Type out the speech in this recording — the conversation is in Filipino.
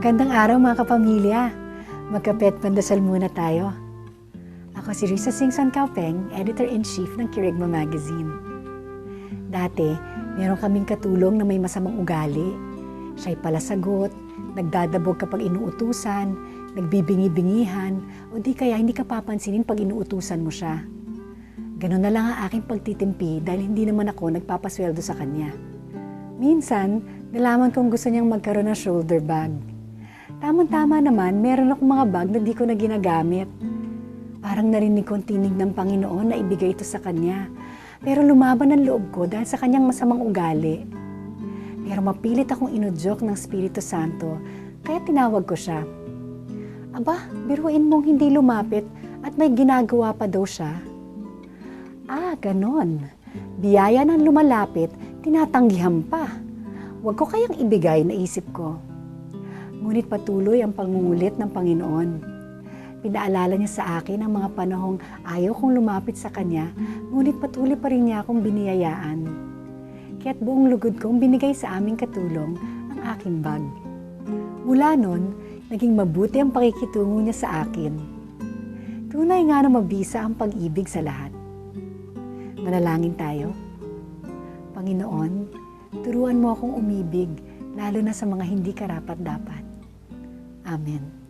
Magandang araw mga kapamilya. Magkapet pandasal muna tayo. Ako si Risa Singson Kaupeng, Editor-in-Chief ng Kirigma Magazine. Dati, meron kaming katulong na may masamang ugali. Siya'y palasagot, nagdadabog kapag inuutusan, nagbibingi-bingihan, o di kaya hindi ka papansinin pag inuutusan mo siya. Ganun na lang ang aking pagtitimpi dahil hindi naman ako nagpapasweldo sa kanya. Minsan, nalaman kong gusto niyang magkaroon ng shoulder bag. Tamang-tama naman, meron akong mga bag na di ko na ginagamit. Parang narinig kong tinig ng Panginoon na ibigay ito sa kanya. Pero lumaban ang loob ko dahil sa kanyang masamang ugali. Pero mapilit akong inudyok ng Espiritu Santo, kaya tinawag ko siya. Aba, biruin mong hindi lumapit at may ginagawa pa daw siya. Ah, ganon. Biyaya ng lumalapit, tinatanggihan pa. Huwag ko kayang ibigay, naisip ko. Ngunit patuloy ang pangungulit ng Panginoon. Pinaalala niya sa akin ang mga panahong ayaw kong lumapit sa Kanya, ngunit patuloy pa rin niya akong biniyayaan. Kaya't buong lugod kong binigay sa aming katulong ang aking bag. Mula nun, naging mabuti ang pakikitungo niya sa akin. Tunay nga na mabisa ang pag-ibig sa lahat. Manalangin tayo. Panginoon, turuan mo akong umibig, lalo na sa mga hindi karapat-dapat. Amen.